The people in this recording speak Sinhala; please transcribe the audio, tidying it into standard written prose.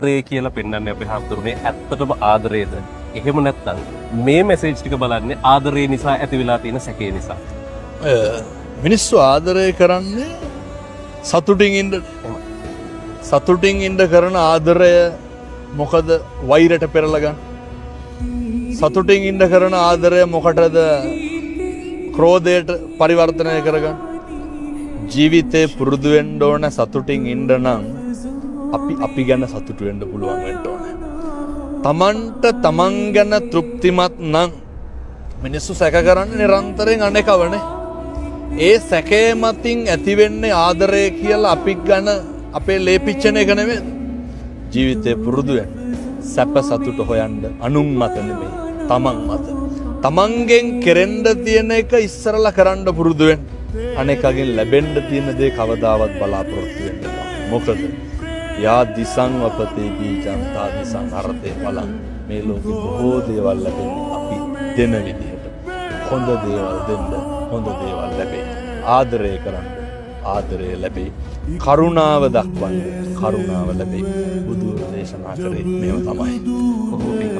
ආදරය කියලා පෙන්වන්නේ අපේ හාමුදුරනේ ඇත්තටම ආදරේද? එහෙම නැත්නම් මේ මැසේජ් ටික බලන්නේ ආදරේ නිසා ඇති වෙලා තියෙන සැකේ නිසා. මිනිස්සු ආදරය කරන්නේ සතුටින් ඉන්න. සතුටින් ඉන්න කරන ආදරය මොකද වෛරයට පෙරලා ගන්න? සතුටින් ඉන්න කරන ආදරය මොකටද ක්‍රෝධයට පරිවර්තනය කරගන්න? ජීවිතේ පුරුදු වෙන්න ඕන සතුටින් ඉන්න නම් අපි ගැන සතුටු වෙන්න පුළුවන් වෙන්න ඕනේ. තමන්ට තමන් ගැන තෘප්තිමත් නම් මිනිස්සු සැක කරන්නේ නිරන්තරයෙන් අනේකවනේ. ඒ සැකේ මතින් ඇතිවෙන්නේ ආදරය කියලා අපි ගැන අපේ ලේපිච්චන එක නෙමෙයි. ජීවිතේ පුරුදු වෙන්න සැප සතුට හොයන්න අනුන් මත නෙමෙයි තමන් මත. තමන්ගෙන් කෙරෙන්න තියෙන එක ඉස්සරලා කරන්න පුරුදු වෙන්න. අනේකගෙන් ලැබෙන්න තියෙන දේ කවදාවත් බලාපොරොත්තු වෙන්න එපා. මොකද යා දිසං වපතේ බීජං තා දිසං අර්ථේ බලං. මේ ලෝකෙ බොහෝ දේවල් ලැබෙන්නේ අපි දෙන විදිහට. හොඳ දේවල් දෙන්න හොඳ දේවල් ලැබේ. ආදරය කරන්න ආදරය ලැබේ. කරුණාව දක්වන්න කරුණාව ලැබේ. බුදුන් දේශනා කරේ මේව තමයි. බොහෝ පිං